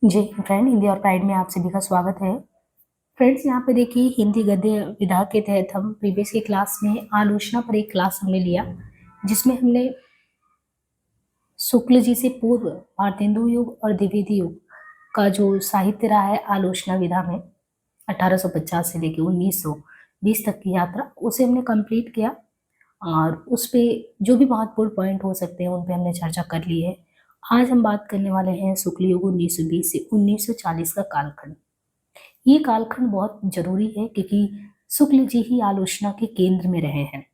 जी friend, Hindi और pride में आप सभी का स्वागत है। फ्रेंड्स, यहाँ पे देखिए हिंदी गद्य विधा के तहत हम प्रीवियस की क्लास में आलोचना पर एक क्लास हमने लिया, जिसमें हमने शुक्ल जी से पूर्व भारतेंदु युग और द्विवेदी युग का जो साहित्य रहा है आलोचना विधा में 1850 से लेकर 1920 तक की यात्रा, उसे हमने कंप्लीट किया और उस पे जो भी महत्वपूर्ण पॉइंट हो सकते हैं उन पे हमने चर्चा कर ली है। आज हम बात करने वाले हैं शुक्ल युग 1920 से 1940 का कालखंड। ये कालखंड बहुत जरूरी है क्योंकि शुक्ल जी ही आलोचना के केंद्र में रहे हैं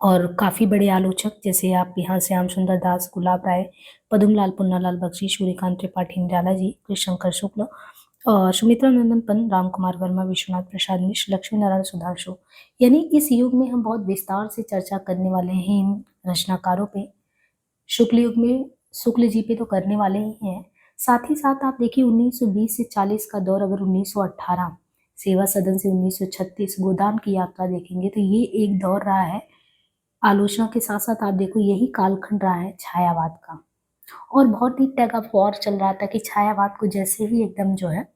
और काफी बड़े आलोचक जैसे आप यहाँ श्याम सुंदर दास, गुलाब राय, पद्मलाल, पुन्नालाल बख्शी, सूर्यकांत त्रिपाठी, निराला जी, कृष्णशंकर शुक्ल और सुमित्रा नंदन पंत, राम कुमार वर्मा, विश्वनाथ प्रसाद मिश्र, लक्ष्मी नारायण सुधांशु, यानी इस युग में हम बहुत विस्तार से चर्चा करने वाले हैं इन रचनाकारों पे। शुक्ल युग में शुक्ल जी पे तो करने वाले ही हैं, साथ ही साथ आप देखिए 1920 से 40 का दौर, अगर 1918 सेवा सदन से 1936 गोदान की यात्रा देखेंगे तो ये एक दौर रहा है आलोचना के। साथ साथ आप देखो यही कालखंड रहा है छायावाद का, और बहुत ही टग ऑफ वॉर चल रहा था कि छायावाद को जैसे ही एकदम जो है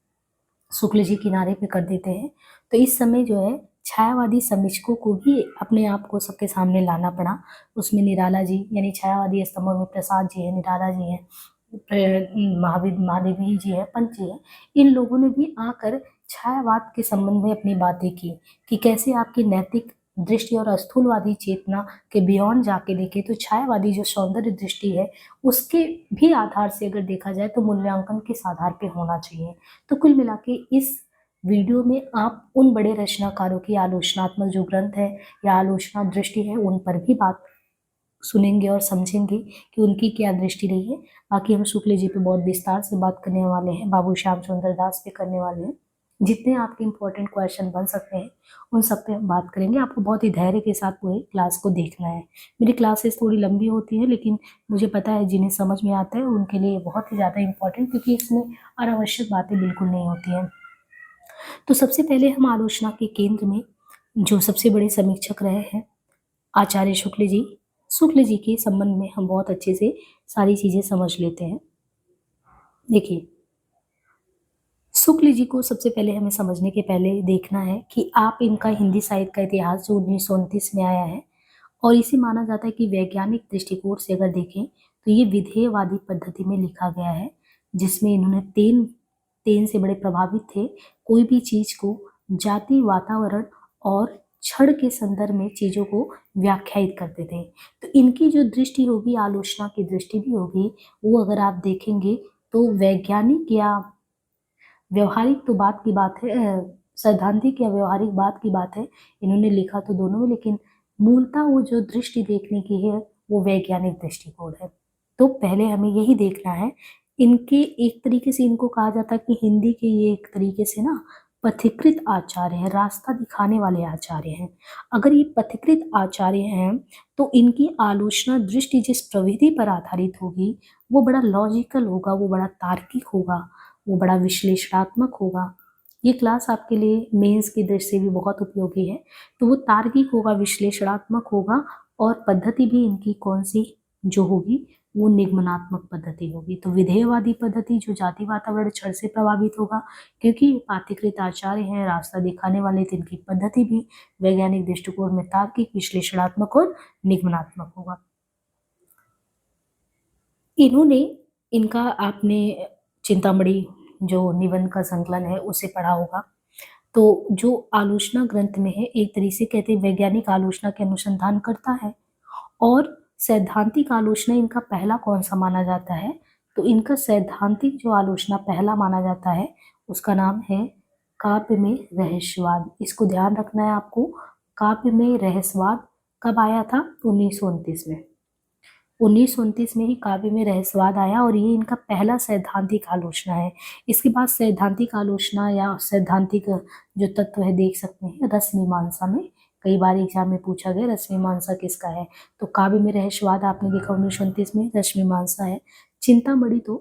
शुक्ल जी किनारे पे कर देते हैं, तो इस समय जो है छायावादी समीक्षकों को भी अपने आप को सबके सामने लाना पड़ा। उसमें निराला जी, यानी छायावादी स्तंभों में प्रसाद जी है, निराला जी है, महावीर महादेवी जी है, पंत जी है, इन लोगों ने भी आकर छायावाद के संबंध में अपनी बातें की कि कैसे आपकी नैतिक दृष्टि और स्थूलवादी चेतना के बियॉन्ड जाके देखे तो छायावादी जो सौंदर्य दृष्टि है उसके भी आधार से अगर देखा जाए तो मूल्यांकन किस आधार पे होना चाहिए। तो कुल मिला के इस वीडियो में आप उन बड़े रचनाकारों की आलोचनात्मक जो ग्रंथ है या आलोचना दृष्टि है उन पर भी बात सुनेंगे और समझेंगे कि उनकी क्या दृष्टि रही है। बाकी हम शुक्ल जी पे बहुत विस्तार से बात करने वाले हैं, बाबू श्याम सुंदर दास पे करने वाले हैं। जितने आपके इंपॉर्टेंट क्वेश्चन बन सकते हैं उन सब पे हम बात करेंगे। आपको बहुत ही धैर्य के साथ पूरे क्लास को देखना है। मेरी क्लासेस थोड़ी लंबी होती है, लेकिन मुझे पता है जिन्हें समझ में आता है उनके लिए बहुत ही ज़्यादा इंपॉर्टेंट, क्योंकि इसमें अनावश्यक बातें बिल्कुल नहीं होती हैं। तो सबसे पहले हम आलोचना के केंद्र में जो सबसे बड़े समीक्षक रहे हैं आचार्य शुक्ल जी, शुक्ल जी के संबंध में हम बहुत अच्छे से सारी चीजें समझ लेते हैं। देखिए, शुक्ल जी को सबसे पहले हमें समझने के पहले देखना है कि आप इनका हिंदी साहित्य का इतिहास जो 1929 में आया है, और इसे माना जाता है कि वैज्ञानिक दृष्टिकोण से अगर देखें तो ये विधेयवादी पद्धति में लिखा गया है, जिसमें इन्होंने तीन तीन से बड़े प्रभावित थे। कोई भी चीज को जाति, वातावरण और क्षण के संदर्भ में चीजों को व्याख्यायित करते थे। तो इनकी जो दृष्टि होगी, आलोचना की दृष्टि भी होगी, वो अगर आप देखेंगे तो वैज्ञानिक या व्यवहारिक तो बात की बात है, सैद्धांतिक या व्यवहारिक बात की बात है, इन्होंने लिखा तो दोनों में, लेकिन मूलतः वो जो दृष्टि देखने की है वो वैज्ञानिक दृष्टिकोण है। तो पहले हमें यही देखना है। इनके एक तरीके से इनको कहा जाता है कि हिंदी के ये एक तरीके से ना पथिकृत आचार्य हैं, रास्ता दिखाने वाले आचार्य हैं। अगर ये पथिकृत आचार्य हैं तो इनकी आलोचना दृष्टि जिस प्रविधि पर आधारित होगी वो बड़ा लॉजिकल होगा, वो बड़ा तार्किक होगा, वो बड़ा विश्लेषणात्मक होगा। ये क्लास आपके लिए मेंस की दृष्टि से भी बहुत उपयोगी है। तो वो तार्किक होगा, विश्लेषणात्मक होगा, और पद्धति भी इनकी कौन सी जो होगी वो निगमनात्मक पद्धति होगी। तो विधेयवादी पद्धति जो जाति, वातावरण, क्षण से प्रभावित होगा, क्योंकि ये पाठ्यकृत आचार्य हैं, रास्ता दिखाने वाले, तो इनकी पद्धति भी वैज्ञानिक दृष्टिकोण में तार्किक, विश्लेषणात्मक और निगमनात्मक होगा। इन्होंने इनका आपने चिंतामणि जो निबंध का संकलन है उसे पढ़ा होगा। तो जो आलोचना ग्रंथ में है, एक तरीके से कहते हैं वैज्ञानिक आलोचना के अनुसंधान करता है, और सैद्धांतिक आलोचना इनका पहला कौन सा माना जाता है, तो इनका सैद्धांतिक जो आलोचना पहला माना जाता है उसका नाम है काव्य में रहस्यवाद। इसको ध्यान रखना है आपको। काव्य में रहस्यवाद कब आया था? 1929 में। 1929 में ही काव्य में रहस्यवाद आया, और ये इनका पहला सैद्धांतिक आलोचना है। इसके बाद सैद्धांतिक आलोचना या सैद्धांतिक जो तत्व है देख सकते हैं रस मीमांसा में। कई बार एग्जाम में पूछा गया रस मीमांसा किसका है, तो काव्य में रहस्यवाद आपने देखा 1929 में, रस मीमांसा है। चिंतामणि तो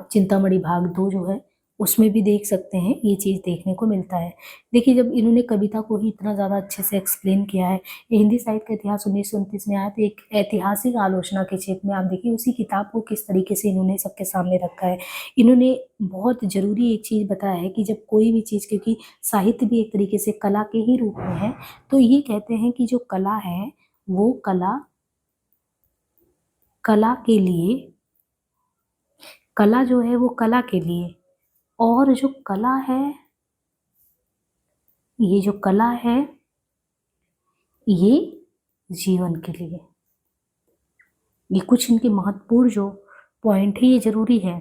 चिंतामणि भाग 2 जो है उसमें भी देख सकते हैं, ये चीज़ देखने को मिलता है। देखिए, जब इन्होंने कविता को ही इतना ज़्यादा अच्छे से एक्सप्लेन किया है, ये हिंदी साहित्य का इतिहास 1929 में आया, तो एक ऐतिहासिक आलोचना के क्षेत्र में आप देखिए उसी किताब को किस तरीके से इन्होंने सबके सामने रखा है। इन्होंने बहुत ज़रूरी एक चीज़ बताया है कि जब कोई भी चीज़, क्योंकि साहित्य भी एक तरीके से कला के ही रूप में है, तो ये कहते हैं कि जो कला है, वो कला के लिए, कला जो है वो कला के लिए, और जो कला है, ये जो कला है, ये जीवन के लिए। ये कुछ इनके महत्वपूर्ण जो पॉइंट है, ये जरूरी है।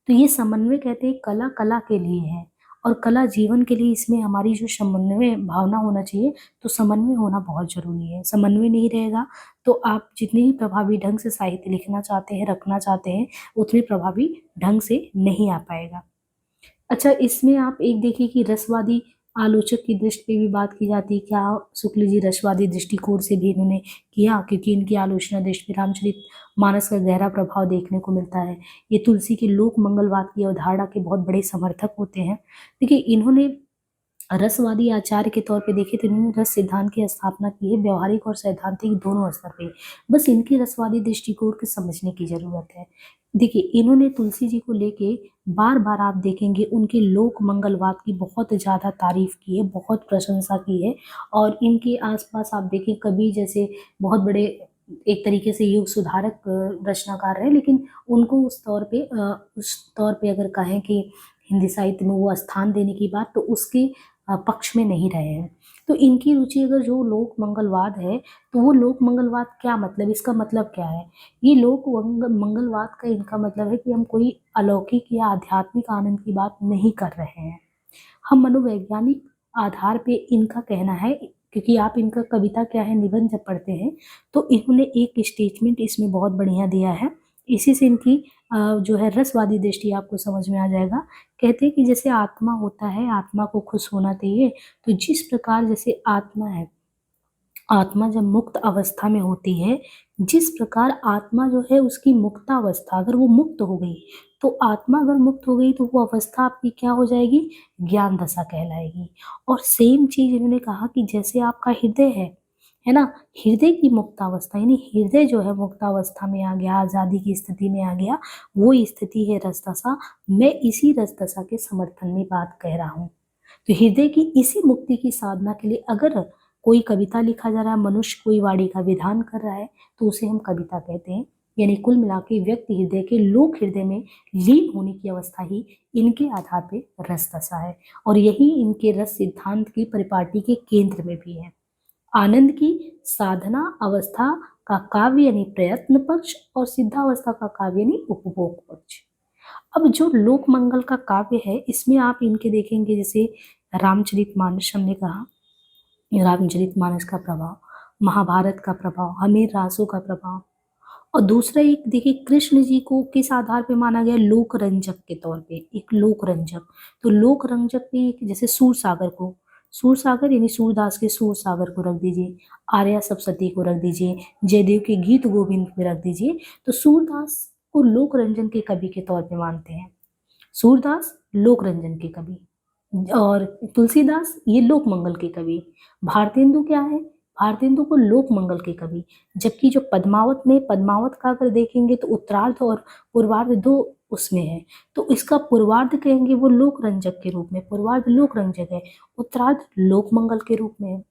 तो ये समन्वय कहते हैं, कला कला के लिए है और कला जीवन के लिए। इसमें हमारी जो समन्वय भावना होना चाहिए, तो समन्वय होना बहुत जरूरी है। समन्वय नहीं रहेगा तो आप जितने ही प्रभावी ढंग से साहित्य लिखना चाहते हैं, रखना चाहते हैं, उतने प्रभावी ढंग से नहीं आ पाएगा। अच्छा, इसमें आप एक देखिए कि रसवादी आलोचक की दृष्टि पे भी बात की जाती है। क्या शुक्ल जी रसवादी दृष्टिकोण से भी इन्होंने किया, क्योंकि इनकी आलोचना दृष्टि पे रामचरित मानस का गहरा प्रभाव देखने को मिलता है। ये तुलसी के लोक मंगलवाद की अवधारणा के बहुत बड़े समर्थक होते हैं। देखिए, इन्होंने रसवादी आचार्य के तौर पे देखे तो इन्होंने रस सिद्धांत की स्थापना की है, व्यवहारिक और सैद्धांतिक दोनों स्तर पे। बस इनकी रसवादी दृष्टिकोण को समझने की जरूरत है। देखिए, इन्होंने तुलसी जी को लेके बार बार आप देखेंगे उनके लोक मंगलवाद की बहुत ज्यादा तारीफ की है, बहुत प्रशंसा की है। और इनके आसपास आप देखें, कवि जैसे बहुत बड़े एक तरीके से युग सुधारक रचनाकार रहे, लेकिन उनको उस तौर पे अगर कहें कि हिंदी साहित्य में वो स्थान देने की बात, तो उसके पक्ष में नहीं रहे हैं। तो इनकी रुचि अगर जो लोक मंगलवाद है, तो वो लोक मंगलवाद क्या मतलब, इसका मतलब क्या है? ये लोक मंगलवाद का इनका मतलब है कि हम कोई अलौकिक या आध्यात्मिक आनंद की बात नहीं कर रहे हैं, हम मनोवैज्ञानिक आधार पे इनका कहना है। क्योंकि आप इनका कविता क्या है, निबंध जब पढ़ते हैं, तो इन्होंने एक स्टेटमेंट इसमें बहुत बढ़िया दिया है। इसी से इनकी जो है रसवादी दृष्टि आपको समझ में आ जाएगा। कहते हैं कि जैसे आत्मा होता है, आत्मा को खुश होना चाहिए, तो जिस प्रकार जैसे आत्मा है, आत्मा जब मुक्त अवस्था में होती है, जिस प्रकार आत्मा जो है उसकी मुक्तावस्था, अगर वो मुक्त हो गई, तो आत्मा अगर मुक्त हो गई तो वो अवस्था आपकी क्या हो जाएगी, ज्ञान दशा कहलाएगी। और सेम चीज इन्होंने कहा कि जैसे आपका हृदय है ना, हृदय की मुक्तावस्था, यानी हृदय जो है मुक्तावस्था में आ गया, आजादी की स्थिति में आ गया, वो स्थिति है रस दशा। मैं इसी रस दशा के समर्थन में बात कह रहा हूँ। तो हृदय की इसी मुक्ति की साधना के लिए अगर कोई कविता लिखा जा रहा है, मनुष्य कोई वाणी का विधान कर रहा है, तो उसे हम कविता कहते हैं। यानी कुल मिला के व्यक्ति हृदय के लोक हृदय में लीन होने की अवस्था ही इनके आधार पे रस दशा है। और यही इनके रस सिद्धांत की परिपाटी के केंद्र में भी है। आनंद की साधना अवस्था का काव्य यानी प्रयत्न पक्ष, और सिद्धावस्था का काव्य यानी उपभोग पक्ष। अब जो लोक मंगल का काव्य है, इसमें आप इनके देखेंगे, जैसे रामचरितमानस हमने कहा, रामचरितमानस का प्रभाव, महाभारत का प्रभाव, हमीर रासो का प्रभाव। और दूसरा एक देखिए, कृष्ण जी को किस आधार पे माना गया, लोक रंजक के तौर पे, एक लोक रंजक। तो लोक रंजक पे एक जैसे सूर सागर को, सूर सागर यानी सूरदास के सूर सागर को रख दीजिए, आर्या सप्तशती को रख दीजिए, जयदेव के गीत गोविंद पे रख दीजिए, तो सूरदास को लोक रंजन के कवि के तौर पे मानते हैं। सूरदास लोक रंजन के कवि, और तुलसीदास ये लोक मंगल के कवि। भारतेंदु क्या है, भारतेंदु को लोक मंगल के कवि। जबकि जो पद्मावत में, पद्मावत का अगर देखेंगे तो उत्तरार्ध और पूर्वार्ध दो उसमें है, तो इसका पूर्वार्ध कहेंगे वो लोक रंजक के रूप में, पूर्वार्ध लोक रंजक है, उत्तरार्ध लोक मंगल के रूप में है।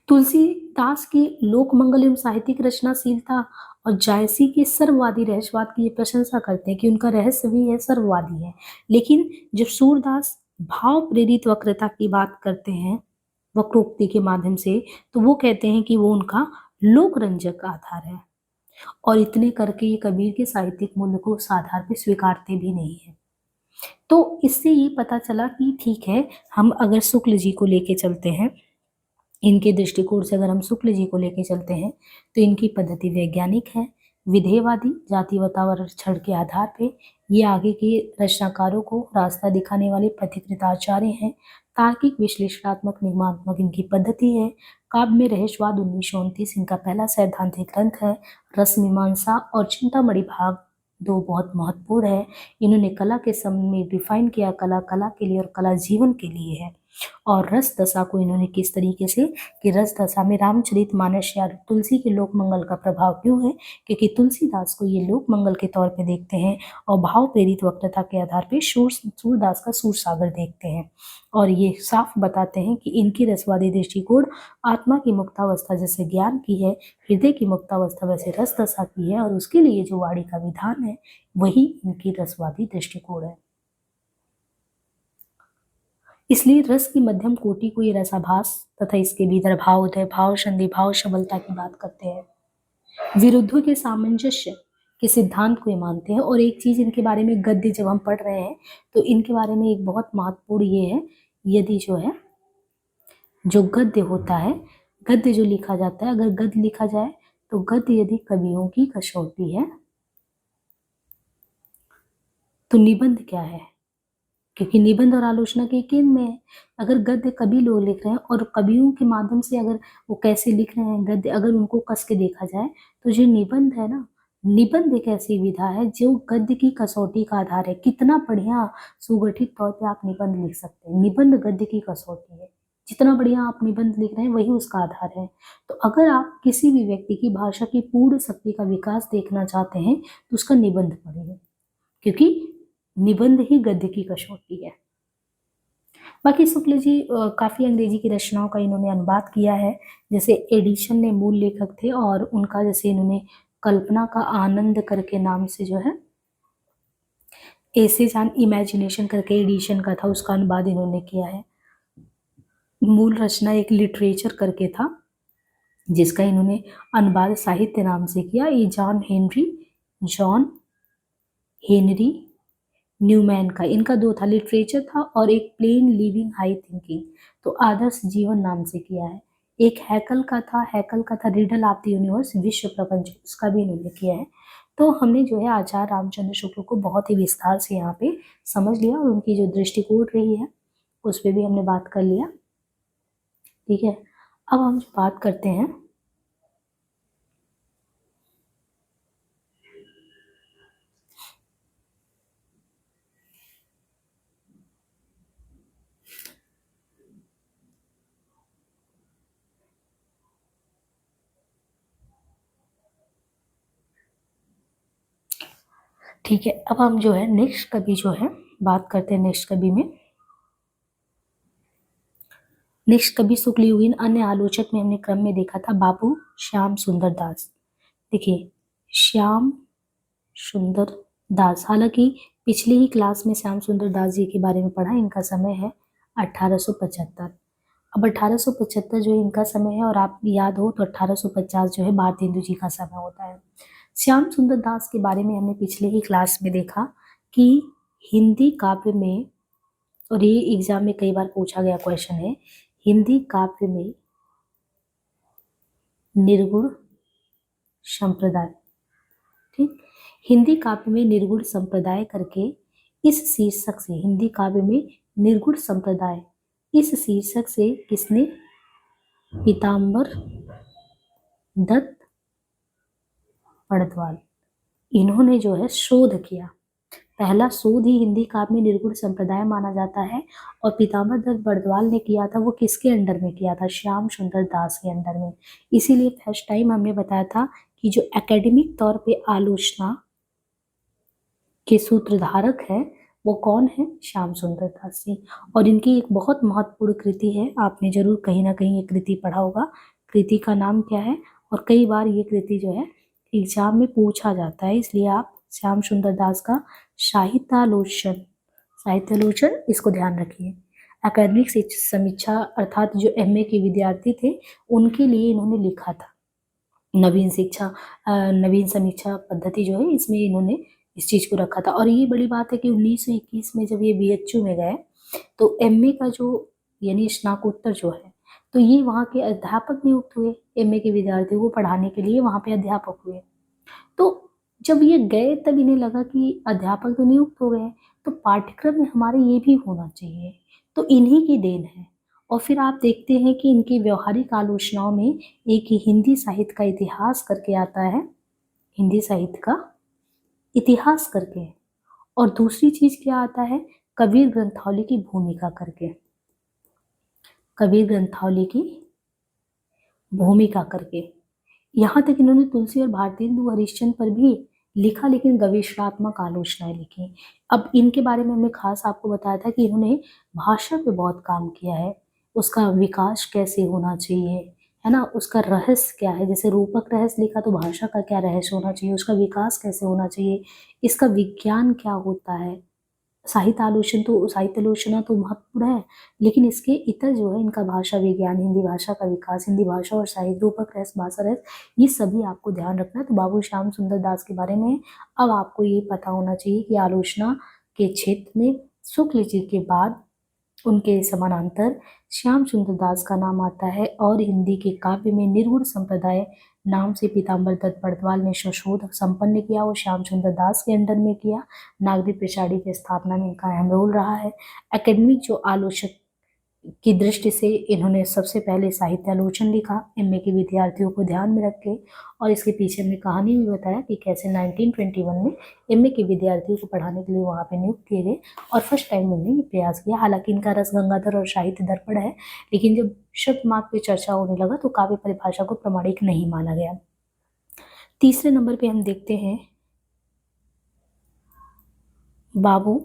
तुलसीदास की लोक मंगल एवं साहित्यिक रचनाशीलता और जायसी के सर्ववादी रहस्यवाद की ये प्रशंसा करते हैं कि उनका रहस्य भी है, सर्ववादी है। लेकिन जब सूरदास भाव प्रेरित वक्रता की बात करते हैं वक्रोक्ति के माध्यम से, तो वो कहते हैं कि वो उनका लोक रंजक आधार है। और इतने करके ये कबीर के साहित्यिक मूल्य को उस आधार पे स्वीकारते भी नहीं है। तो इससे ये पता चला कि ठीक है, हम अगर शुक्ल जी को लेके चलते हैं, इनके दृष्टिकोण से अगर हम शुक्ल जी को लेके चलते हैं, तो इनकी पद्धति वैज्ञानिक है, विधेयवादी, जाति वातावरण क्षण के आधार पे ये आगे के रचनाकारों को रास्ता दिखाने वाले पथिकृत आचार्य हैं। तार्किक विश्लेषणात्मक निगमात्मक इनकी पद्धति है। काव्य में रहस्यवाद 1929 इनका पहला सैद्धांतिक ग्रंथ है। रस मीमांसा और चिंतामणि भाग दो बहुत महत्वपूर्ण है। इन्होंने कला के संबंध में डिफाइन किया, कला कला के लिए और कला जीवन के लिए है। और रस दशा को इन्होंने किस तरीके से, कि रस दशा में रामचरितमानस या तुलसी के लोक मंगल का प्रभाव क्यों है, क्योंकि तुलसीदास को ये लोक मंगल के तौर पे देखते हैं और भाव प्रेरित वक्तृता के आधार पे सूरदास का सूर सागर देखते हैं। और ये साफ बताते हैं कि इनकी रसवादी दृष्टिकोण आत्मा की मुक्तावस्था जैसे ज्ञान की है, हृदय की मुक्तावस्था वैसे रस दशा की है, और उसके लिए जो वाणी का विधान है वही इनकी रसवादी दृष्टिकोण है। इसलिए रस की मध्यम कोटि को ये रसाभास तथा इसके भीतर भाव उदय, भाव संधि, भाव सबलता की बात करते हैं। विरुद्धों के सामंजस्य के सिद्धांत को ये मानते हैं। और एक चीज इनके बारे में, गद्य जब हम पढ़ रहे हैं तो इनके बारे में एक बहुत महत्वपूर्ण ये है, यदि जो है जो गद्य होता है, गद्य जो लिखा जाता है, अगर गद्य लिखा जाए तो गद्य यदि कवियों की कसौटी है तो निबंध क्या है, क्योंकि निबंध और आलोचना के केंद्र में है। अगर गद्य कवि लोग लिख रहे हैं और कवियों के माध्यम से अगर वो कैसे लिख रहे हैं गद्य, अगर उनको कस के देखा जाए तो जो निबंध है ना, निबंध एक ऐसी विधा है जो गद्य की कसौटी का आधार है। कितना बढ़िया सुगठित तौर पे आप निबंध लिख सकते हैं। निबंध गद्य की कसौटी है। जितना बढ़िया आप निबंध लिख रहे हैं वही उसका आधार है। तो अगर आप किसी भी व्यक्ति की भाषा की पूर्ण शक्ति का विकास देखना चाहते हैं तो उसका निबंध पढ़िए, क्योंकि निबंध ही गद्य की कसौटी है। बाकी शुक्ल जी काफी अंग्रेजी की रचनाओं का इन्होंने अनुवाद किया है। जैसे एडिशन ने मूल लेखक थे और उनका जैसे इन्होंने कल्पना का आनंद करके नाम से जो है एसेज ऑन इमेजिनेशन करके एडिशन का था, उसका अनुवाद इन्होंने किया है। मूल रचना एक लिटरेचर करके था जिसका इन्होंने अनुवाद साहित्य नाम से किया। ये जॉन हेनरी न्यूमैन का, इनका दो था, लिटरेचर था और एक प्लेन लिविंग हाई थिंकिंग, तो आदर्श जीवन नाम से किया है। एक हैकल का था रिडल ऑफ द यूनिवर्स, विश्व प्रपंच, उसका भी इन्होंने किया है। तो हमने जो है आचार्य रामचंद्र शुक्ल को बहुत ही विस्तार से यहाँ पे समझ लिया और उनकी जो दृष्टिकोण रही है उस पर भी हमने बात कर लिया। ठीक है, अब हम जो बात करते हैं ठीक है, अब हम जो है नेक्स्ट कवि जो है बात करते हैं। नेक्स्ट कवि में नेक्स्ट कवि शुक्लयुगीन अन्य आलोचक में हमने क्रम में देखा था बाबू श्याम सुंदर दास। देखिए श्याम सुंदर दास, हालांकि पिछले ही क्लास में श्याम सुंदर दास जी के बारे में पढ़ा। इनका समय है 1875। अब 1875 जो है इनका समय है, और आप याद हो तो 1850 जो है भारतेंदु जी का समय होता है। श्याम सुंदर दास के बारे में हमने पिछले ही क्लास में देखा कि हिंदी काव्य में, और ये एग्जाम में कई बार पूछा गया क्वेश्चन है, हिंदी काव्य में निर्गुण संप्रदाय, ठीक, हिंदी काव्य में निर्गुण संप्रदाय करके इस शीर्षक से, हिंदी काव्य में निर्गुण संप्रदाय, इस शीर्षक से किसने, पीताम्बर दत्त बड़द्वाल, इन्होंने जो है शोध किया। पहला शोध ही हिंदी काव्य में निर्गुण संप्रदाय माना जाता है, और पीताम्बर दत्त बड़द्वाल ने किया था, वो किसके अंडर में किया था, श्याम सुंदर दास के अंडर में। इसीलिए फर्स्ट टाइम हमने बताया था कि जो एकेडमिक तौर पे आलोचना के सूत्रधारक है वो कौन है, श्याम सुंदर दास जी। और इनकी एक बहुत महत्वपूर्ण कृति है, आपने जरूर कहीं ना कहीं ये कृति पढ़ा होगा। कृति का नाम क्या है, और कई बार ये कृति जो है एग्जाम में पूछा जाता है, इसलिए आप श्याम सुंदर दास का साहित्यालोचन इसको ध्यान रखिए। एकेडमिक समीक्षा अर्थात जो एमए के विद्यार्थी थे उनके लिए इन्होंने लिखा था। नवीन समीक्षा पद्धति जो है इसमें इन्होंने इस चीज को रखा था। और ये बड़ी बात है कि 1921 में जब ये बीएचयू में गए तो एमए का जो यानी स्नातकोत्तर जो है, तो ये वहाँ के अध्यापक नियुक्त हुए, एमए के विद्यार्थियों को पढ़ाने के लिए वहाँ पे अध्यापक हुए। तो जब ये गए तब इन्हें लगा कि अध्यापक तो नियुक्त हो गए, तो पाठ्यक्रम में हमारे ये भी होना चाहिए, तो इन्हीं की देन है। और फिर आप देखते हैं कि इनकी व्यवहारिक आलोचनाओं में एक ही हिंदी साहित्य का इतिहास करके आता है, हिंदी साहित्य का इतिहास करके, और दूसरी चीज क्या आता है, कबीर ग्रंथावली की भूमिका करके, कबीर ग्रंथावली की भूमिका करके। यहाँ तक इन्होंने तुलसी और भारतेंदु हरिश्चंद्र पर भी लिखा, लेकिन गवेषणात्मक आलोचनाएं लिखी। अब इनके बारे में हमने खास आपको बताया था कि इन्होंने भाषा पे बहुत काम किया है, उसका विकास कैसे होना चाहिए, है ना, उसका रहस्य क्या है, जैसे रूपक रहस्य लिखा तो भाषा का क्या रहस्य होना चाहिए, उसका विकास कैसे होना चाहिए, इसका विज्ञान क्या होता है। साहित्य आलोचना तो महत्वपूर्ण है, लेकिन इसके इतर जो है, इनका भाषा विज्ञान, हिंदी भाषा का विकास, हिंदी भाषा और साहित्य, रूपक रहस्य, भाषा रहस्य, ये सभी आपको ध्यान रखना है। तो बाबू श्याम सुंदर दास के बारे में अब आपको ये पता होना चाहिए कि आलोचना के क्षेत्र में शुक्ल जी के बाद उनके समानांतर श्याम सुंदर दास का नाम आता है, और हिंदी के काव्य में निर्गुण संप्रदाय नाम से पीताम्बर दत्त बड़द्वाल ने शोध संपन्न किया, वो श्याम सुंदर दास के अंडर में किया। नागरिक पिछाड़ी की स्थापना में इनका अहम रोल रहा है। एकेडमिक जो आलोचक की दृष्टि से इन्होंने सबसे पहले साहित्य आलोचन लिखा एमए के विद्यार्थियों को ध्यान में रख के, और इसके पीछे हमने कहानी भी बताया कि कैसे 1921 में एमए के विद्यार्थियों को पढ़ाने के लिए वहाँ पे नियुक्त किए गए, और फर्स्ट टाइम उन्होंने ये प्रयास किया। हालांकि इनका रस गंगाधर और साहित्य दर्पण है, लेकिन जब शब्दमार्ग पे चर्चा होने लगा तो काव्य परिभाषा को प्रमाणिक नहीं माना गया। तीसरे नंबर पे हम देखते हैं बाबू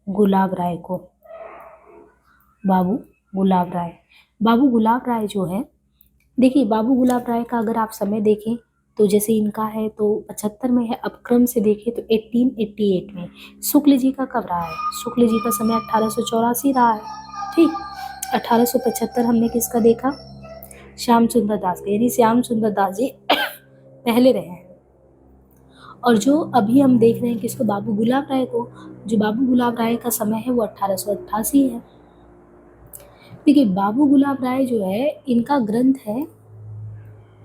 गुलाब राय को। बाबू गुलाब राय, बाबू गुलाब राय जो है, देखिए बाबू गुलाब राय का अगर आप समय देखें तो जैसे इनका है तो 75 में है, अब क्रम से देखें तो 1888 में। शुक्ल जी का कब रहा है, शुक्ल जी का समय 1884 रहा है, ठीक। 1875 हमने किसका देखा, श्याम सुंदर दास का, यानी श्याम सुंदर दास जी पहले रहे हैं। और जो अभी हम देख रहे हैं किसको, बाबू गुलाब राय को, जो बाबू गुलाब राय का समय है वो 1888 है। देखिए बाबू गुलाब राय जो है, इनका ग्रंथ है,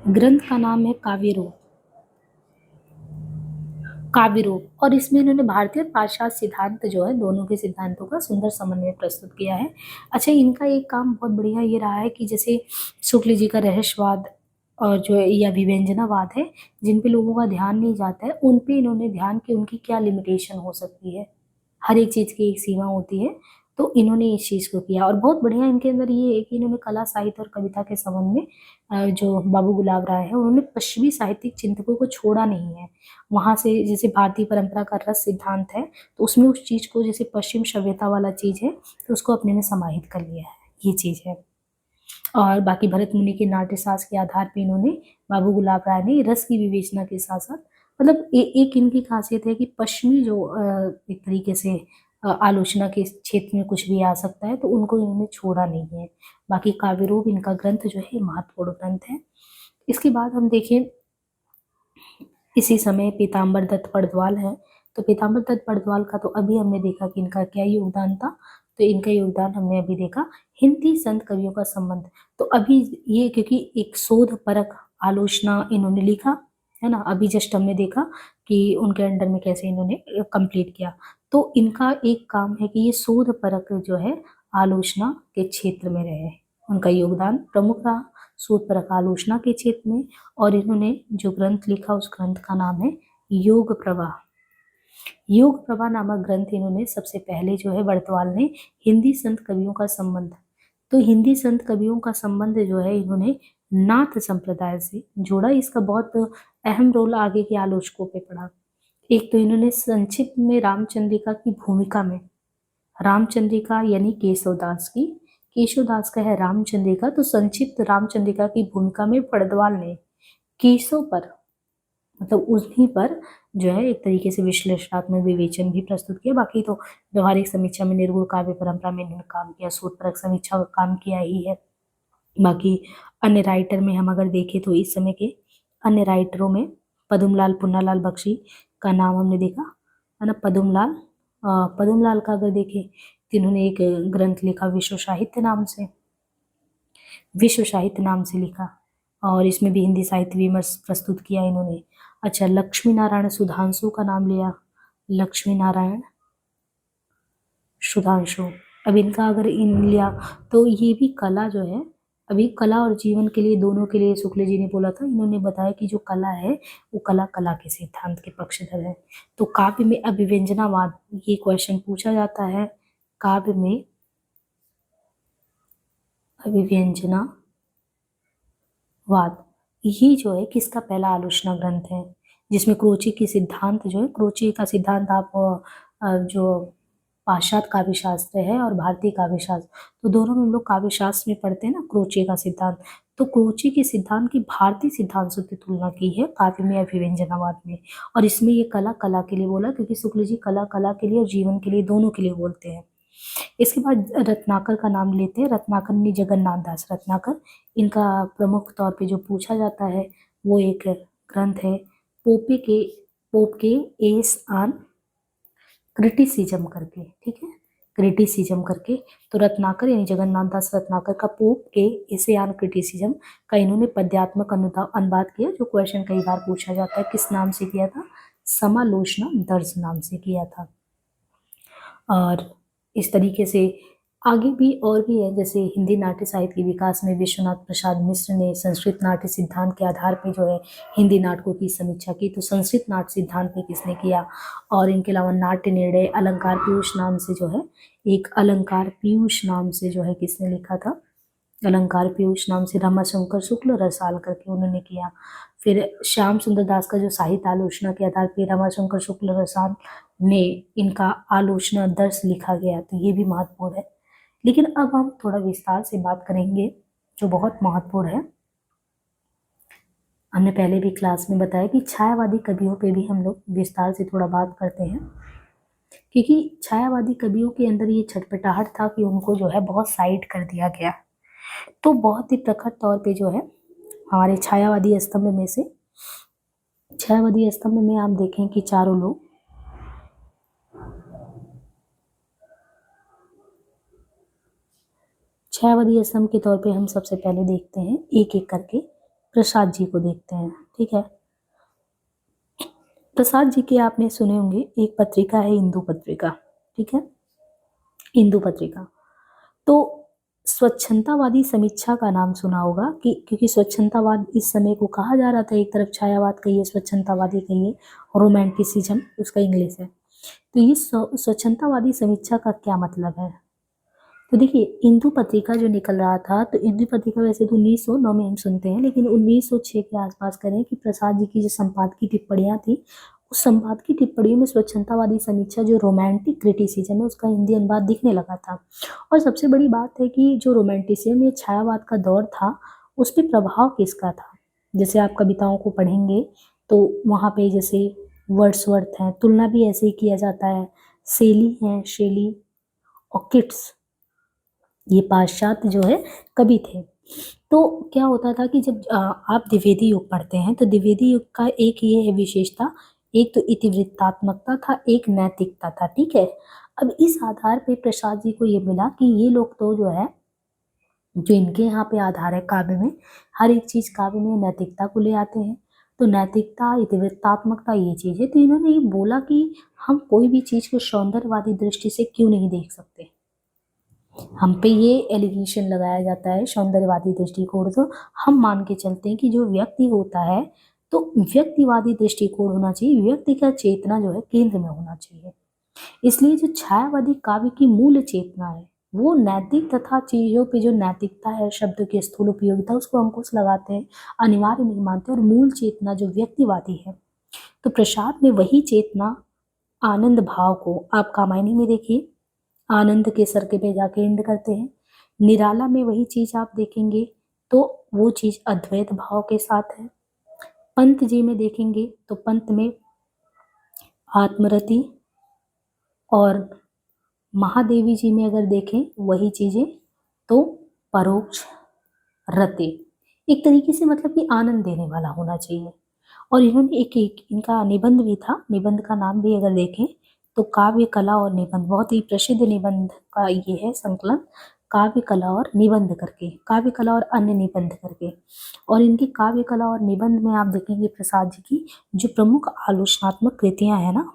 ग्रंथ का नाम है काव्यरूप, काव्यरूप, और इसमें इन्होंने भारतीय और पाश्चात्य सिद्धांत जो है, दोनों के सिद्धांतों का सुंदर समन्वय प्रस्तुत किया है। अच्छा, इनका एक काम बहुत बढ़िया ये रहा है कि जैसे शुक्ल जी का रहस्यवाद और जो है या विव्यंजनावाद है, जिन पे लोगों का ध्यान नहीं जाता है, उन पे इन्होंने ध्यान कि उनकी क्या लिमिटेशन हो सकती है, हर एक चीज़ की एक सीमा होती है, तो इन्होंने इस चीज़ को किया। और बहुत बढ़िया इनके अंदर ये है कि इन्होंने कला साहित्य और कविता के संबंध में जो बाबू गुलाब राय है, उन्होंने पश्चिमी साहित्यिक चिंतकों को छोड़ा नहीं है। वहाँ से जैसे भारतीय परंपरा का रस सिद्धांत है, तो उसमें उस चीज़ को, जैसे पश्चिम सभ्यता वाला चीज़ है, तो उसको अपने में समाहित कर लिया है, ये चीज़ है। और बाकी भरत मुनि के नाट्यशास्त्र के आधार पे इन्होंने, बाबू गुलाब राय ने रस की विवेचना के साथ साथ, मतलब एक इनकी खासियत है कि पश्चिमी जो एक तरीके से आलोचना के क्षेत्र में कुछ भी आ सकता है, तो उनको इन्होंने छोड़ा नहीं है। बाकी काव्यरूप इनका ग्रंथ जो है महत्वपूर्ण ग्रंथ है। इसके बाद हम देखें, इसी समय पीताम्बर दत्त बड़द्वाल है, तो पीताम्बर दत्त बड़द्वाल का तो अभी हमने देखा कि इनका क्या योगदान था, तो इनका योगदान हमने अभी देखा, हिंदी संत कवियों का संबंध। तो अभी ये क्योंकि एक शोध परक आलोचना इन्होंने लिखा है ना, अभी जस्ट हमने देखा कि उनके अंडर में कैसे इन्होंने कंप्लीट किया। तो इनका एक काम है कि ये शोध परक जो है आलोचना के क्षेत्र में रहे, उनका योगदान प्रमुख रहा शोध परक आलोचना के क्षेत्र में। और इन्होंने जो ग्रंथ लिखा, उस ग्रंथ का नाम है योग प्रवाह। योग प्रवाह नामक ग्रंथ इन्होंने सबसे पहले जो है बड़द्वाल ने हिंदी संत कवियों का संबंध, तो हिंदी संत कवियों का संबंध जो है इन्होंने नाथ संप्रदाय से जोड़ा। इसका बहुत अहम रोल आगे के आलोचकों पे पड़ा। एक तो इन्होंने संक्षिप्त में रामचंद्रिका की भूमिका में, रामचंद्रिका यानी केशवदास की, केशवदास का है रामचंद्रिका, तो संक्षिप्त रामचंद्रिका की भूमिका में बड़द्वाल ने केशव पर, मतलब उन्हीं पर जो है एक तरीके से विश्लेषणात्मक विवेचन भी प्रस्तुत किया। बाकी तो व्यवहारिक समीक्षा में, निर्गुण काव्य परंपरा में इन्होंने काम किया, शोधपरक समीक्षा का काम किया ही है। बाकी अन्य राइटर में हम अगर देखें तो इस समय के अन्य राइटरों में पदमलाल पुन्नालाल बख्शी का नाम हमने देखा है ना, पदमलाल का अगर देखें तो इन्होंने एक ग्रंथ लिखा विश्व साहित्य नाम से, विश्व साहित्य नाम से लिखा, और इसमें भी हिंदी साहित्य विमर्श प्रस्तुत किया इन्होंने। अच्छा, लक्ष्मी नारायण सुधांशु का नाम लिया, लक्ष्मी नारायण सुधांशु। अब इनका अगर इन लिया तो ये भी कला जो है, अभी कला और जीवन के लिए, दोनों के लिए शुक्ल जी ने बोला था। इन्होंने बताया कि जो कला है वो कला कला के सिद्धांत के पक्षधर है। तो काव्य में अभिव्यंजनावाद, ये क्वेश्चन पूछा जाता है। काव्य में अभिव्यंजनावाद, ये जो है किसका पहला आलोचना ग्रंथ है, जिसमें क्रोची की सिद्धांत जो है, क्रोची का सिद्धांत आप जो पाश्चात्य काव्य शास्त्र है और भारतीय काव्य शास्त्र, तो दोनों में हम लोग काव्य शास्त्र में पढ़ते हैं ना क्रोची का सिद्धांत। तो क्रोची के सिद्धांत की भारतीय सिद्धांत से तुलना की है काव्य में अभिव्यंजनावाद में। और इसमें ये कला कला के लिए बोला, क्योंकि शुक्ल जी कला कला के लिए और जीवन के लिए, दोनों के लिए बोलते हैं। इसके बाद रत्नाकर का नाम लेते हैं। रत्नाकर ने जगन्नाथ दास रत्नाकर, इनका प्रमुख तौर पे जो पूछा जाता है वो एक ग्रंथ है पोप के एस आन क्रिटिसिज्म करके, ठीक है, क्रिटिसिज्म करके। तो रत्नाकर यानी जगन्नाथ दास रत्नाकर का पोप के एसे आन क्रिटिसिज्म का इन्होंने पद्यात्मक अनुवाद किया, जो क्वेश्चन कई बार पूछा जाता है। किस नाम से किया था? समालोचना दर्ज नाम से किया था। और इस तरीके से आगे भी और भी है, जैसे हिंदी नाट्य साहित्य के विकास में विश्वनाथ प्रसाद मिश्र ने संस्कृत नाट्य सिद्धांत के आधार पर जो है हिंदी नाटकों की समीक्षा की। तो संस्कृत नाट्य सिद्धांत पे किसने किया? और इनके अलावा नाट्य निर्णय अलंकार पीयूष नाम से जो है, एक अलंकार पीयूष नाम से जो है किसने लिखा था? अलंकार पीयूष नाम से रमाशंकर शुक्ल रसाल करके उन्होंने किया। फिर श्याम सुंदर दास का जो साहित्य आलोचना के आधार पर रमाशंकर शुक्ल रसाल ने इनका आलोचना दर्श लिखा गया, तो ये भी महत्वपूर्ण है। लेकिन अब हम थोड़ा विस्तार से बात करेंगे जो बहुत महत्वपूर्ण है। हमने पहले भी क्लास में बताया कि छायावादी कवियों पे भी हम लोग विस्तार से थोड़ा बात करते हैं, क्योंकि छायावादी कवियों के अंदर ये छटपटाहट था कि उनको जो है बहुत साइड कर दिया गया। तो बहुत ही प्रखर तौर पे जो है हमारे छायावादी स्तंभ में से, छायावादी स्तंभ में आप देखें कि चारों लोग, छायावादी स्तंभ के तौर पे हम सबसे पहले देखते हैं एक एक करके प्रसाद जी को देखते हैं, ठीक है। प्रसाद जी के आपने सुने होंगे, एक पत्रिका है इंदु पत्रिका, ठीक है, इंदु पत्रिका। तो स्वच्छंदतावादी समीक्षा का नाम सुना होगा, कि क्योंकि स्वच्छंदतावाद इस समय को कहा जा रहा था, एक तरफ छायावाद कहिए, स्वच्छंदतावादी कहिए, रोमांटिसिज्म उसका इंग्लिश है। तो ये स्वच्छंदतावादी समीक्षा का क्या मतलब है? तो देखिए, इंदु पत्रिका जो निकल रहा था, तो इंदु पत्रिका वैसे तो 1909 में हम सुनते हैं, लेकिन 1906 के आसपास करें कि प्रसाद जी की जो संपादकीय टिप्पणियां थी, उस संपादकीय टिप्पणियों में स्वच्छंदतावादी समीक्षा जो रोमांटिक क्रिटिसिज्म है उसका हिंदी अनुवाद दिखने लगा था। और सबसे बड़ी बात है कि जो रोमांटिसिज्म या छायावाद का दौर था, उस पर प्रभाव किसका था? जैसे आप कविताओं को पढ़ेंगे तो वहाँ पे जैसे वर्ड्सवर्थ हैं, तुलना भी ऐसे ही किया जाता है, शेली हैं, शेली और किट्स, ये पाश्चात्य जो है कवि थे। तो क्या होता था कि जब आप द्विवेदी युग पढ़ते हैं, तो द्विवेदी युग का एक ये है विशेषता, एक तो इतिवृत्तात्मकता था, एक नैतिकता था, ठीक है। अब इस आधार पे प्रसाद जी को ये मिला कि ये लोग तो जो है, जो इनके यहाँ पे आधार है काव्य में, हर एक चीज काव्य में नैतिकता को ले आते हैं। तो नैतिकता, इतिवृत्तात्मकता ये चीज है। तो इन्होंने ये बोला कि हम कोई भी चीज को सौंदर्यवादी दृष्टि से क्यों नहीं देख सकते। हम पे ये एलिगेशन लगाया जाता है सौंदर्यवादी दृष्टिकोण, तो हम मान के चलते हैं कि जो व्यक्ति होता है तो व्यक्तिवादी दृष्टिकोण होना चाहिए, व्यक्ति का चेतना जो है केंद्र में होना चाहिए। इसलिए जो छायावादी काव्य की मूल चेतना है वो नैतिक तथा चीजों पे जो नैतिकता है, शब्दों की स्थूल उपयोगिता, उसको अंकुश लगाते हैं, अनिवार्य नहीं मानते। और मूल चेतना जो व्यक्तिवादी है, तो प्रसाद में वही चेतना आनंद भाव को, आप कामायनी में देखिए, आनंद के सरके पे जाके एंड करते हैं। निराला में वही चीज आप देखेंगे तो वो चीज अद्वैत भाव के साथ है। पंत जी में देखेंगे तो पंत में आत्मरति, और महादेवी जी में अगर देखें वही चीजें तो परोक्ष रति, एक तरीके से मतलब कि आनंद देने वाला होना चाहिए। और इन्होंने एक इनका निबंध भी था, निबंध का नाम भी अगर देखें तो काव्य कला और निबंध, बहुत ही प्रसिद्ध निबंध का ये है संकलन, काव्य कला और निबंध करके, काव्य कला और अन्य निबंध करके। और इनकी काव्य कला और निबंध में आप देखेंगे प्रसाद जी की जो प्रमुख आलोचनात्मक कृतियां है ना,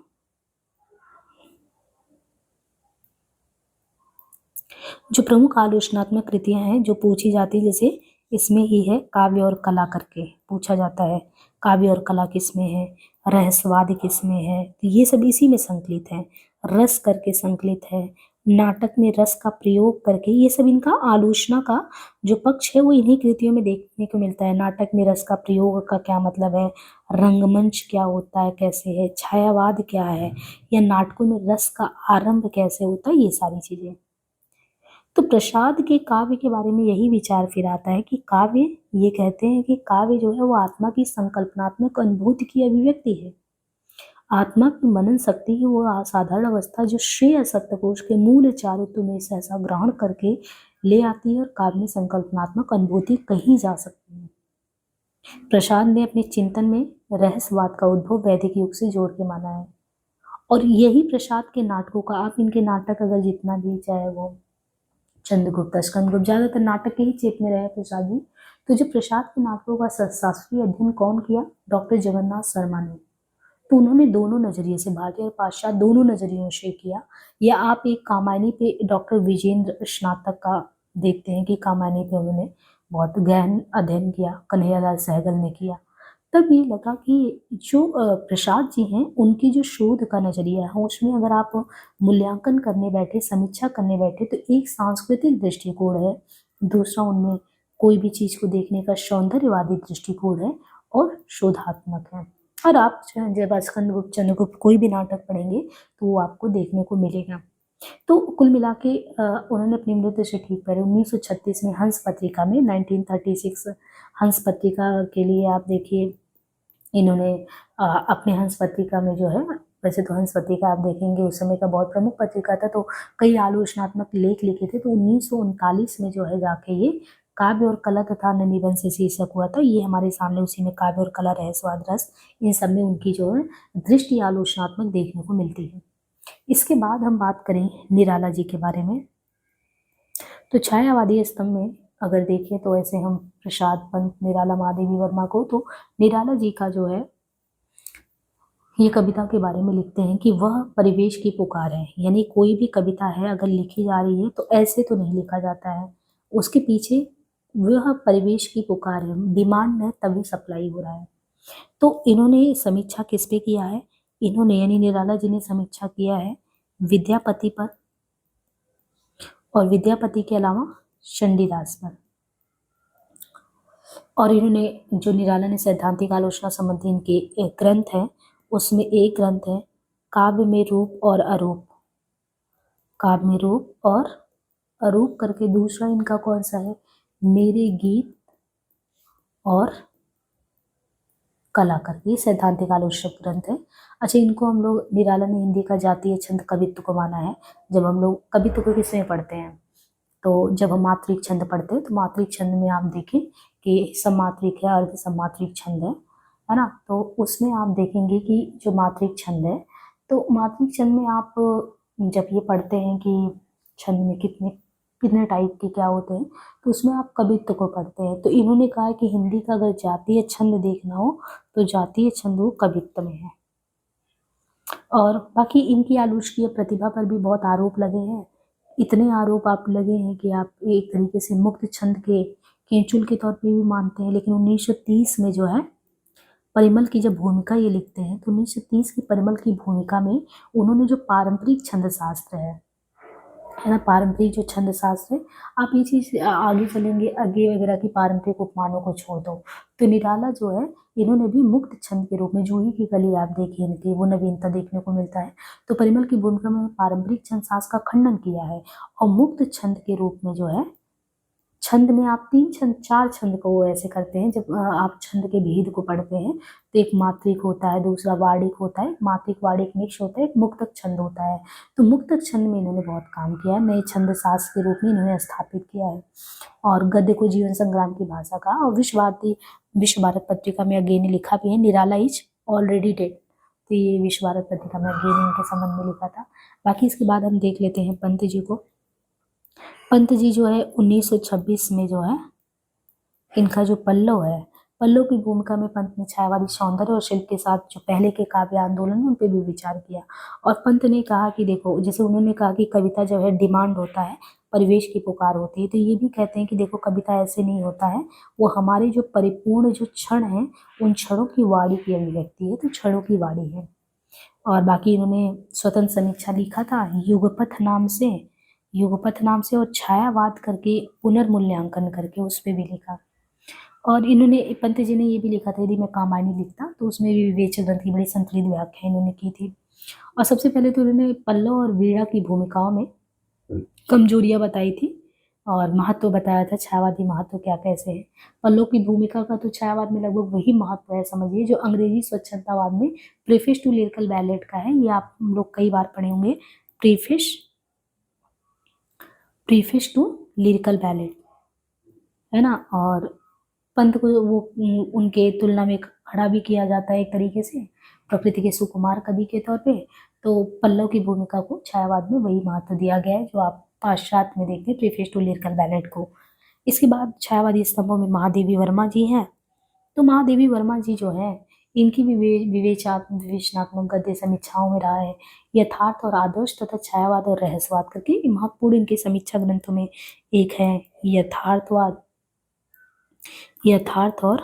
जो प्रमुख आलोचनात्मक कृतियां हैं जो पूछी जाती, जैसे इसमें ही है काव्य और कला करके पूछा जाता है, काव्य और कला किसमें है, रहस्यवाद किसमें है, तो ये सब इसी में संकलित है। रस करके संकलित है, नाटक में रस का प्रयोग करके, ये सब इनका आलोचना का जो पक्ष है वो इन्हीं कृतियों में देखने को मिलता है। नाटक में रस का प्रयोग का क्या मतलब है, रंगमंच क्या होता है, कैसे है, छायावाद क्या है, या नाटकों में रस का आरंभ कैसे होता है, ये सारी चीजें। तो प्रसाद के काव्य के बारे में यही विचार फिर आता है कि काव्य, ये कहते हैं कि काव्य जो है वो आत्मा की संकल्पनात्मक अनुभूति की अभिव्यक्ति है। आत्मा की मनन शक्ति की वो असाधारण अवस्था जो श्रेय सप्तकोश के मूल चारुत्व में सहसा ग्रहण करके ले आती है और काव्य में संकल्पनात्मक अनुभूति कही जा सकती है। प्रसाद ने अपने चिंतन में रहस्यवाद का उद्भव वैदिक युग से जोड़ के माना है, और यही प्रसाद के नाटकों का, आप इनके नाटक अगर जितना भी, चाहे वो चंद्रगुप्त, स्कंदगुप्त, ज्यादातर नाटक के ही चेप में रहे प्रसाद जी। तो जो प्रसाद के नाटकों का शास्त्रीय अध्ययन कौन किया, डॉक्टर जगन्नाथ शर्मा ने। तो उन्होंने दोनों नजरिए से, भारतीय और पाश्चात्य दोनों नजरियों से किया। या आप एक कामायनी पे डॉक्टर विजेंद्र स्नातक का देखते हैं कि कामायनी पे उन्होंने बहुत गहन अध्ययन किया, कन्हैयालाल सहगल ने किया। तब ये लगा कि जो प्रसाद जी हैं उनकी जो शोध का नजरिया है उसमें अगर आप मूल्यांकन करने बैठे, समीक्षा करने बैठे, तो एक सांस्कृतिक दृष्टिकोण है, दूसरा उनमें कोई भी चीज को देखने का सौंदर्यवादी दृष्टिकोण है, और शोधात्मक है। और आप जब स्कंदगुप्त, चंद्रगुप्त कोई भी नाटक पढ़ेंगे तो वो आपको देखने को मिलेगा। तो कुल मिला के उन्होंने अपनी मृत्यु से ठीक पहले 1936 में हंस पत्रिका में, 1936 हंस पत्रिका के लिए आप देखिए, इन्होंने अपने हंस पत्रिका में जो है, वैसे तो हंस पत्रिका आप देखेंगे उस समय का बहुत प्रमुख पत्रिका था, तो कई आलोचनात्मक लेख लिखे थे। तो 1939 में जो है जाके ये काव्य और कला तथा अन्य निबंध से शीर्षक हुआ था। ये हमारे सामने उसी में काव्य और कला, रहस्यवाद, रस, इन सब में उनकी जो है दृष्टि आलोचनात्मक देखने को मिलती है। इसके बाद हम बात करें निराला जी के बारे में, तो छायावादी स्तंभ में अगर देखें तो ऐसे हम प्रसाद, पंत, निराला, महादेवी वर्मा को, तो निराला जी का जो है ये कविता के बारे में लिखते हैं कि वह परिवेश की पुकार है। यानी कोई भी कविता है अगर लिखी जा रही है तो ऐसे तो नहीं लिखा जाता है, उसके पीछे वह परिवेश की पुकार है, डिमांड है तभी सप्लाई हो रहा है। तो इन्होंने समीक्षा किस पे किया है, इन्होंने यानी निराला जी ने समीक्षा किया है विद्यापति पर, और विद्यापति के अलावा चंडीदास पर। और इन्होंने, जो निराला ने सैद्धांतिक आलोचना संबंधी इनके एक ग्रंथ है, उसमें एक ग्रंथ है काव्य में रूप और अरूप, काव्य में रूप और अरूप करके, दूसरा इनका कौन सा है, मेरे गीत और कला करके, सैद्धांतिक आलोचना ग्रंथ है। अच्छा, इनको हम लोग, निराला ने हिंदी का जातीय छंद कवित्व को माना है। जब हम लोग कवित्व को किसमें पढ़ते हैं, तो जब हम मात्रिक छंद पढ़ते हैं तो मात्रिक छंद में आप देखें कि समात्रिक है, अर्ध समात्रिक छंद है ना। तो उसमें आप देखेंगे कि जो मात्रिक छंद है, तो मात्रिक छंद में आप जब ये पढ़ते हैं कि छंद में कितने कितने टाइप के क्या होते हैं, तो उसमें आप कवित्व को पढ़ते हैं। तो इन्होंने कहा है कि हिंदी का अगर जातीय छंद देखना हो तो जातीय छंद वो कवित्व में है। और बाकी इनकी आलोचकीय प्रतिभा पर भी बहुत आरोप लगे हैं। इतने आरोप आप लगे हैं कि आप एक तरीके से मुक्त छंद के केंचुल के तौर पे भी मानते हैं। लेकिन 1930 में जो है परिमल की जब भूमिका ये लिखते हैं, तो 1930 की परिमल की भूमिका में उन्होंने जो पारंपरिक छंद शास्त्र है ना, पारंपरिक जो छंद शास्त्र है, आप ये चीज आगे चलेंगे, आगे वगैरह की पारंपरिक उपमानों को छोड़ दो, तो निराला जो है इन्होंने भी मुक्त छंद के रूप में, जूही की कली आप देखिए इनकी, वो नवीनता देखने को मिलता है। तो परिमल की भूमिका में पारंपरिक छंद शास्त्र का खंडन किया है, और मुक्त छंद के रूप में जो है, छंद में आप तीन छंद, चार छंद को वो ऐसे करते हैं। जब आप छंद के भेद को पढ़ते हैं तो एक मात्रिक होता है, दूसरा वार्णिक होता है, मात्रिक वार्णिक मिक्स होता है, एक मुक्तक छंद होता है। तो मुक्तक छंद में इन्होंने बहुत काम किया है, नए छंद शास्त्र के रूप में इन्होंने स्थापित किया है। और गद्य को जीवन संग्राम की भाषा का, और विश्व भारत पत्रिका में अगेन ने लिखा भी है, निराला इज ऑलरेडी डेड। तो ये विश्व भारत पत्रिका में अगेन इनके संबंध में लिखा था। बाकी इसके बाद हम देख लेते हैं पंत जी को। पंत जी जो है 1926 में जो है इनका जो पल्लव है, पल्लव की भूमिका में पंत ने छायावादी सौंदर्य और शिल्प के साथ जो पहले के काव्य आंदोलन उन पे भी विचार किया। और पंत ने कहा कि देखो, जैसे उन्होंने कहा कि कविता जो है डिमांड होता है, परिवेश की पुकार होती है। तो ये भी कहते हैं कि देखो कविता ऐसे नहीं होता है, वो हमारे जो परिपूर्ण जो क्षण हैं उन क्षणों की वाणी की अभिव्यक्ति है, तो क्षणों की वाणी है। और बाकी इन्होंने स्वतंत्र समीक्षा लिखा था युगपथ नाम से और छायावाद करके पुनर्मूल्यांकन करके उस पे भी लिखा। और इन्होंने पंत जी ने ये भी लिखा था, यदि मैं कामायनी लिखता तो उसमें भी विवेचक ग्रंथ की बड़ी संतुलित व्याख्या इन्होंने की थी। और सबसे पहले तो इन्होंने पल्लव और वीणा की भूमिकाओं में कमजोरियां बताई थी और महत्व बताया था, छायावादी महत्व क्या कैसे है। पल्लव की भूमिका का तो छायावाद में लगभग वही महत्व है, समझिए, जो अंग्रेजी स्वच्छंदतावाद में प्रीफेस टू लिरिकल बैलेट का है। ये आप लोग कई बार पढ़े होंगे, Preface Preface to Lyrical Ballads, है ना। और पंत को वो उनके तुलना में खड़ा भी किया जाता है एक तरीके से प्रकृति के सुकुमार कवि के तौर पे। तो पल्लव की भूमिका को छायावाद में वही महत्व दिया गया है जो आप पाश्चात्य में देखते हैं, प्रीफेस टू लिरिकल बैलेट को। इसके बाद छायावादी स्तंभों में महादेवी वर्मा जी हैं। तो महादेवी वर्मा जी जो है, इनकी विवेचनात्मक गद्य समीक्षाओं में रहा है यथार्थ और आदर्श तथा छायावाद और रहस्यवाद करके महत्वपूर्ण इनके समीक्षा ग्रंथों में एक है यथार्थ और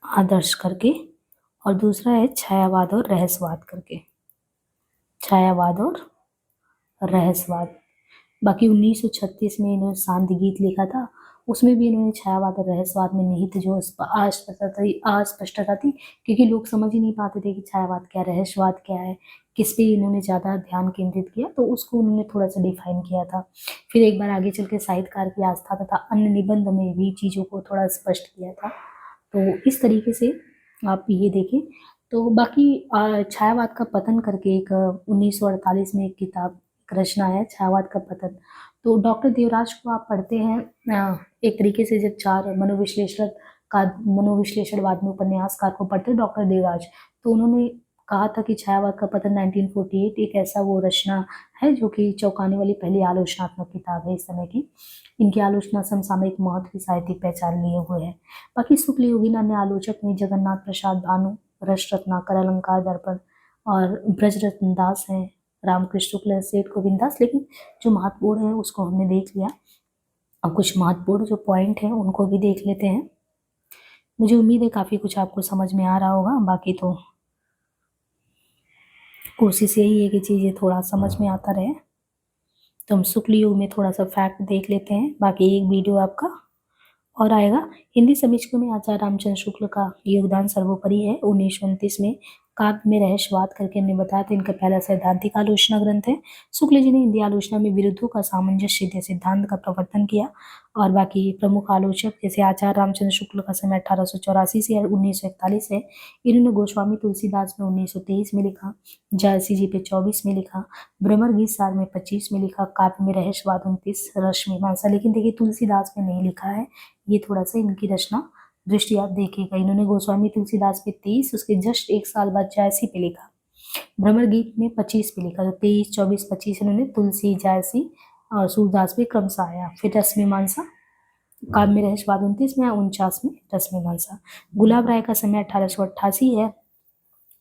आदर्श करके, और दूसरा है छायावाद और रहस्यवाद करके, छायावाद और रहस्यवाद। बाकी 1936 में इन्होंने शांति गीत लिखा था, उसमें भी इन्होंने छायावाद और रहस्यवाद में निहित जो अस्पष्टता थी, क्योंकि लोग समझ ही नहीं पाते थे कि छायावाद क्या रहस्यवाद क्या है, किस पे इन्होंने ज़्यादा ध्यान केंद्रित किया, तो उसको उन्होंने थोड़ा सा डिफाइन किया था। फिर एक बार आगे चल के साहित्यकार की आस्था तथा अन्य निबंध में भी चीज़ों को थोड़ा स्पष्ट किया था। तो इस तरीके से आप ये देखें। तो बाकी छायावाद का पतन करके एक 1948 में एक किताब रचना है, छायावाद का पतन। तो डॉक्टर देवराज को आप पढ़ते हैं एक तरीके से, जब चार मनोविश्लेषणवाद में उपन्यासकार को पढ़ते हैं डॉक्टर देवराज, तो उन्होंने कहा था कि छायावाद का पतन 1948 एक ऐसा वो रचना है जो कि चौंकाने वाली पहली आलोचनात्मक किताब है इस समय की। इनकी आलोचना समसामयिक महत्व की साहित्यिक पहचान लिए हुए है। बाकी शुक्ल योगिन अन्य आलोचक में जगन्नाथ प्रसाद भानु, रस रत्नाकर, अलंकार दर्पण और ब्रजरत्न दास हैं, रामकृष्ण शुक्ल, सेठ गोविंद दास। लेकिन जो महत्वपूर्ण है उसको हमने देख लिया, और कुछ महत्वपूर्ण जो पॉइंट है उनको भी देख लेते हैं। मुझे उम्मीद है काफ़ी कुछ आपको समझ में आ रहा होगा। बाकी तो कोशिश यही है कि चीज़ें थोड़ा समझ में आता रहे। तो हम शुक्ल युग में थोड़ा सा फैक्ट देख लेते हैं, बाकी एक वीडियो आपका और आएगा। हिंदी समीक्षकों में आचार्य रामचंद्र शुक्ल का योगदान सर्वोपरि है। 1929 में काव्य में रहस्यवाद करके हमने बताया था, इनका पहला सैद्धांतिक आलोचना ग्रंथ है। शुक्ल जी ने हिंदी आलोचना में विरुद्धों का सामंजस्य सिद्धांत का प्रवर्तन किया। और बाकी प्रमुख आलोचक जैसे आचार्य रामचंद्र शुक्ल का समय 1884 से 1941 है। इन्होंने गोस्वामी तुलसीदास में 1923 में लिखा, जायसी जी पे 24 में लिखा, भ्रमर गीत सार में 25 में लिखा, काव्य में रहस्यवाद 29, रस मीमांसा। लेकिन देखिए तुलसीदास में नहीं लिखा है, ये थोड़ा सा इनकी रचना दृष्टि आप देखिएगा। इन्होंने गोस्वामी तुलसीदास पे 23, उसके जस्ट एक साल बाद जायसी पे लिखा, भ्रमर गीत में 25 पे लिखा, तो 23, 24, 25 इन्होंने तुलसी, जायसी और सूरदास पे क्रमशः आया। फिर रस मीमांसा काव्य में रहस्यवाद 29 में, 49 में रस मीमांसा। गुलाब राय का समय 1888 है,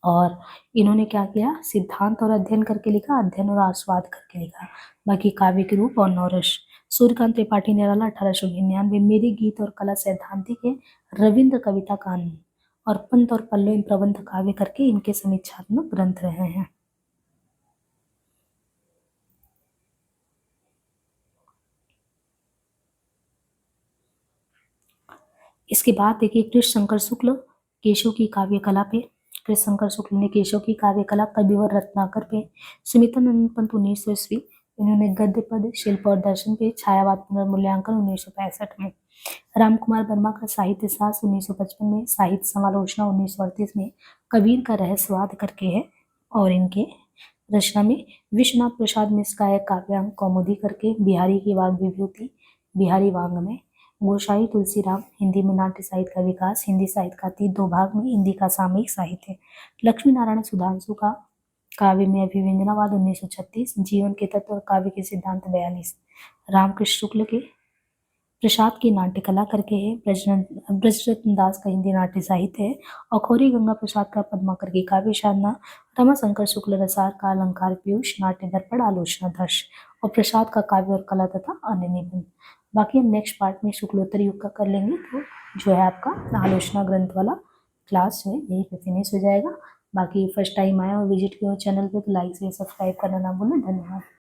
और इन्होंने क्या किया, सिद्धांत और अध्ययन करके लिखा, अध्ययन और आस्वाद करके लिखा। बाकी काव्य के रूप और नौरस। सूर्यकांत त्रिपाठी निराला 1899, मेरे गीत और कला सैद्धांतिक है, रविंद्र कविता कानून और पंत और पल्लव इन प्रबंध काव्य करके इनके समीक्षात्मक ग्रंथ रहे हैं। इसके बाद देखिए कृष्ण शंकर शुक्ल केशव की काव्य कला पे, कृष्ण शंकर शुक्ल ने केशव की काव्य कला, कविवर रत्नाकर पे, सुमित्रानंद पंत 1900 ईस्वी, इन्होंने गद्य पद, शिल्प और दर्शन पे, छायावाद पुनर्मूल्यांकन 1965 में, राम कुमार वर्मा का साहित्य शास्त्र 1955 में, साहित्य समालोचना 1938 में, कबीर का रहस्यवाद करके है, और इनके रचना में विश्वनाथ प्रसाद मिश्र का है काव्यांग कौमुदी करके, बिहारी की वाग विभूति, बिहारी वांग में, गोसाई तुलसीराम, हिंदी में नाट्य साहित्य का विकास, हिंदी साहित्य का 2 भाग में, हिंदी का सामयिक साहित्य, लक्ष्मी नारायण सुधांशु का काव्य में अभिव्यंजनावाद 1936, जीवन के तत्व और काव्य के सिद्धांत 42, रामकृष्ण शुक्ल के प्रसाद की नाट्य कला करके है, ब्रजरत्न दास का हिंदी नाट्य साहित्य है, और खौरी गंगा प्रसाद का पद्माकर की काव्य साधना, रमाशंकर शुक्ल रसार का अलंकार पीयूष, नाट्य दर्पण, आलोचना दर्श, और प्रसाद का काव्य और कला तथा अन्य निबंध। बाकी हम नेक्स्ट पार्ट में शुक्लोत्तर युग का कर लेंगे, तो जो है आपका आलोचना ग्रंथ वाला क्लास है यहीं पे फिनिश हो जाएगा। बाकी फर्स्ट टाइम आए और विजिट किया चैनल पे तो लाइक से सब्सक्राइब करना ना भूलें। धन्यवाद।